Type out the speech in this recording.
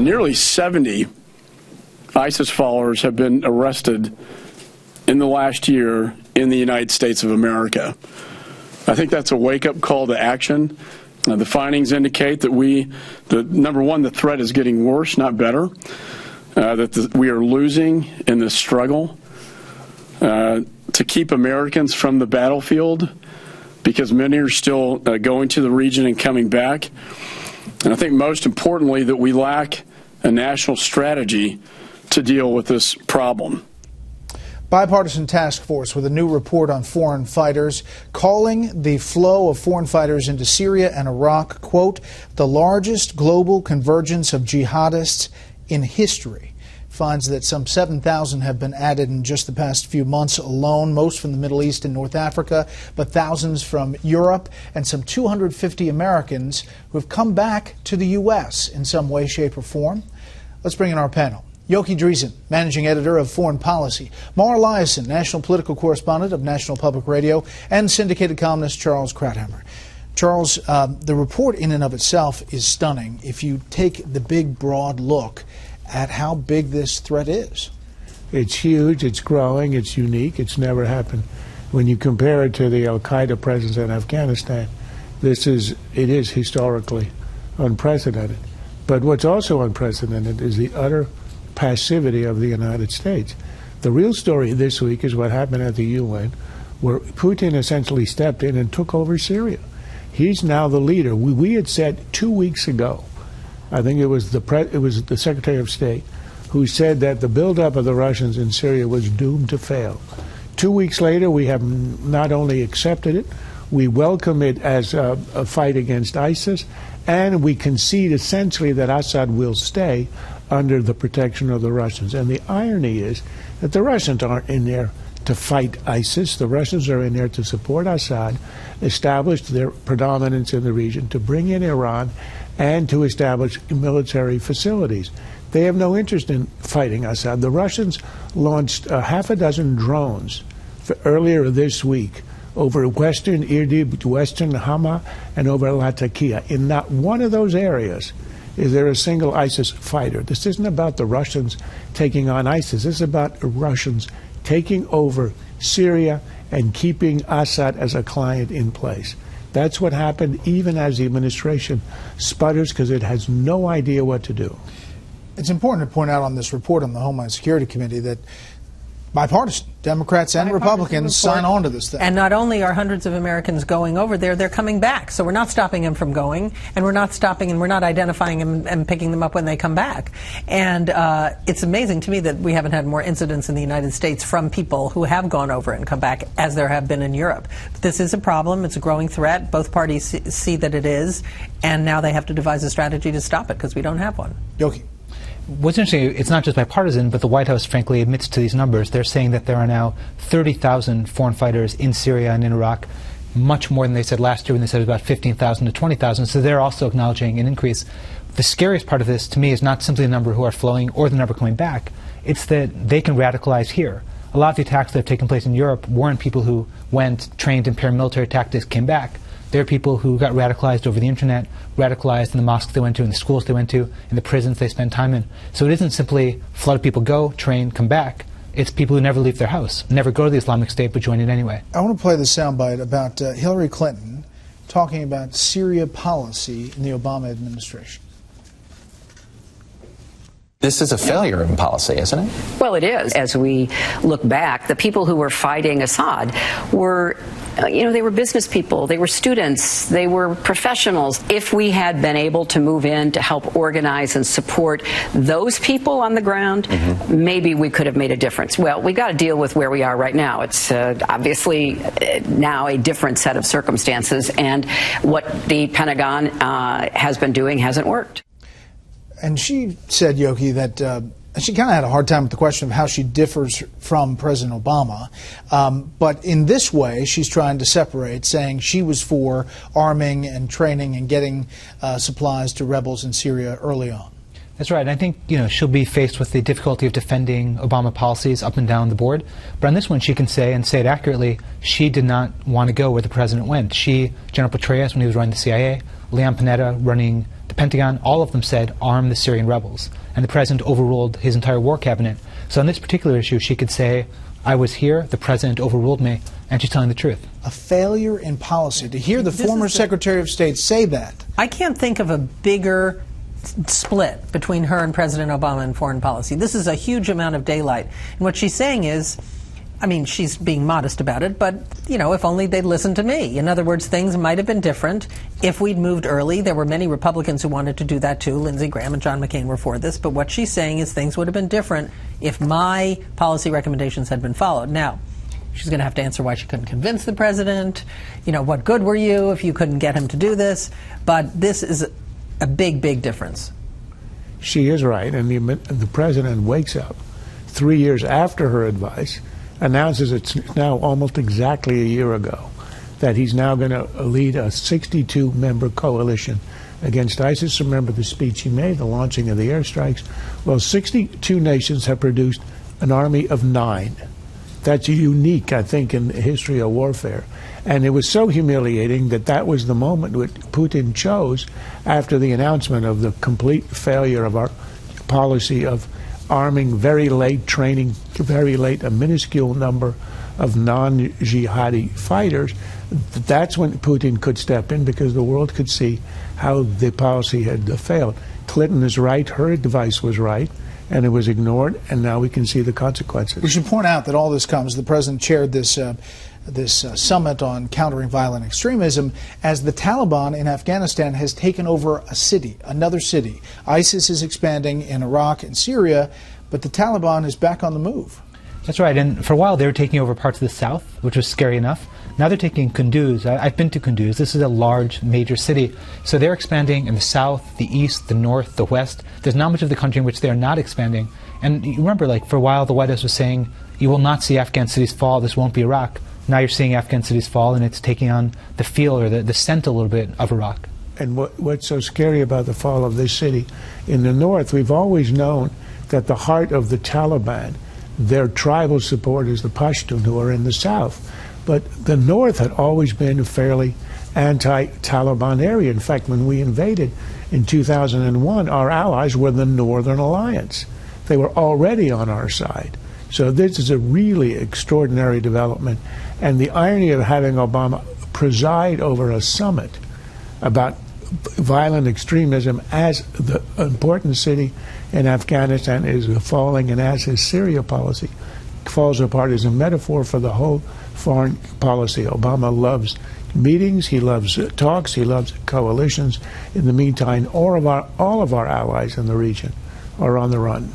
nearly 70 ISIS followers have been arrested in the last year in the United States of America. I think that's a wake-up call to action. The findings indicate that number one, the threat is getting worse, not better, that we are losing in this struggle to keep Americans from the battlefield, because many are still going to the region and coming back. And I think most importantly that we lack a national strategy to deal with this problem. Bipartisan task force with a new report on foreign fighters, calling the flow of foreign fighters into Syria and Iraq, quote, the largest global convergence of jihadists in history. Finds that some 7,000 have been added in just the past few months alone, most from the Middle East and North Africa, but thousands from Europe, and some 250 Americans who have come back to the U.S. in some way, shape, or form. Let's bring in our panel. Yoki Dreesen, managing editor of Foreign Policy. Mar Liasson, national political correspondent of National Public Radio, and syndicated columnist Charles Krauthammer. Charles, the report in and of itself is stunning if you take the big, broad look at how big this threat is. It's huge, it's growing, it's unique, it's never happened. When you compare it to the al-Qaeda presence in Afghanistan, it is historically unprecedented. But what's also unprecedented is the utter passivity of the United States. The real story this week is what happened at the UN, where Putin essentially stepped in and took over Syria. He's now the leader. We had said 2 weeks ago, I think it was the Secretary of State, who said that the buildup of the Russians in Syria was doomed to fail. 2 weeks later, we have not only accepted it, we welcome it as a fight against ISIS, and we concede essentially that Assad will stay under the protection of the Russians. And the irony is that the Russians aren't in there to fight ISIS. The Russians are in there to support Assad, establish their predominance in the region, to bring in Iran, and to establish military facilities. They have no interest in fighting Assad. The Russians launched half a dozen drones earlier this week over western Idlib, western Hama, and over Latakia. In not one of those areas is there a single ISIS fighter. This isn't about the Russians taking on ISIS. This is about the Russians taking over Syria and keeping Assad as a client in place. That's what happened even as the administration sputters because it has no idea what to do. It's important to point out on this report on the Homeland Security Committee that bipartisan, Democrats and Republicans sign on to this thing. And not only are hundreds of Americans going over there, they're coming back. So we're not stopping them from going, and we're not stopping and we're not identifying them and picking them up when they come back. And it's amazing to me that we haven't had more incidents in the United States from people who have gone over and come back as there have been in Europe. But this is a problem. It's a growing threat. Both parties see that it is, and now they have to devise a strategy to stop it because we don't have one. Yoki. What's interesting, it's not just bipartisan, but the White House, frankly, admits to these numbers. They're saying that there are now 30,000 foreign fighters in Syria and in Iraq, much more than they said last year when they said it was about 15,000 to 20,000. So they're also acknowledging an increase. The scariest part of this, to me, is not simply the number who are flowing or the number coming back. It's that they can radicalize here. A lot of the attacks that have taken place in Europe weren't people who went, trained in paramilitary tactics, came back. They're people who got radicalized over the internet, radicalized in the mosques they went to, in the schools they went to, in the prisons they spent time in. So it isn't simply a flood of people go, train, come back. It's people who never leave their house, never go to the Islamic State, but join it anyway. I want to play the soundbite about Hillary Clinton talking about Syria policy in the Obama administration. This is a failure in policy, isn't it? Well, it is. As we look back, the people who were fighting Assad were, they were business people, they were students, they were professionals. If we had been able to move in to help organize and support those people on the ground, maybe we could have made a difference. Well, we got to deal with where we are right now. It's obviously now a different set of circumstances, and what the Pentagon has been doing hasn't worked. And she said, Yoki, that she kind of had a hard time with the question of how she differs from President Obama. But in this way, she's trying to separate, saying she was for arming and training and getting supplies to rebels in Syria early on. That's right. I think, she'll be faced with the difficulty of defending Obama policies up and down the board. But on this one, she can say, and say it accurately, she did not want to go where the president went. She, General Petraeus, when he was running the CIA, Leon Panetta running the Pentagon, all of them said, arm the Syrian rebels. And the president overruled his entire war cabinet. So on this particular issue, she could say, I was here, the president overruled me, and she's telling the truth. A failure in policy. To hear the former Secretary of State say that. I can't think of a bigger split between her and President Obama in foreign policy. This is a huge amount of daylight. And what she's saying is, she's being modest about it, but, if only they'd listened to me. In other words, things might have been different if we'd moved early. There were many Republicans who wanted to do that too. Lindsey Graham and John McCain were for this. But what she's saying is things would have been different if my policy recommendations had been followed. Now, she's going to have to answer why she couldn't convince the president. What good were you if you couldn't get him to do this? But this is a big, big difference. She is right, and the president wakes up 3 years after her advice, announces it's now almost exactly a year ago that he's now going to lead a 62-member coalition against ISIS. Remember the speech he made, the launching of the airstrikes? Well, 62 nations have produced an army of 9. That's unique, I think, in the history of warfare. And it was so humiliating that was the moment that Putin chose after the announcement of the complete failure of our policy of arming very late, training very late, a minuscule number of non-jihadi fighters. That's when Putin could step in, because the world could see how the policy had failed. Clinton is right, her advice was right, and it was ignored, and now we can see the consequences. We should point out that all this comes, the president chaired this summit on countering violent extremism, as the Taliban in Afghanistan has taken over a city, another city. ISIS is expanding in Iraq and Syria, but the Taliban is back on the move. That's right, and for a while they were taking over parts of the south, which was scary enough. Now they're taking Kunduz. I've been to Kunduz. This is a large, major city. So they're expanding in the south, the east, the north, the west. There's not much of the country in which they are not expanding. And you remember, for a while the White House was saying, you will not see Afghan cities fall, this won't be Iraq. Now you're seeing Afghan cities fall, and it's taking on the feel or the scent a little bit of Iraq. And what's so scary about the fall of this city, in the north, we've always known that the heart of the Taliban, their tribal support, is the Pashtun, who are in the south. But the north had always been a fairly anti-Taliban area. In fact, when we invaded in 2001, our allies were the Northern Alliance. They were already on our side. So this is a really extraordinary development. And the irony of having Obama preside over a summit about violent extremism as the important city in Afghanistan is falling, and as his Syria policy falls apart, is a metaphor for the whole foreign policy. Obama loves meetings, he loves talks, he loves coalitions. In the meantime, all of our allies in the region are on the run.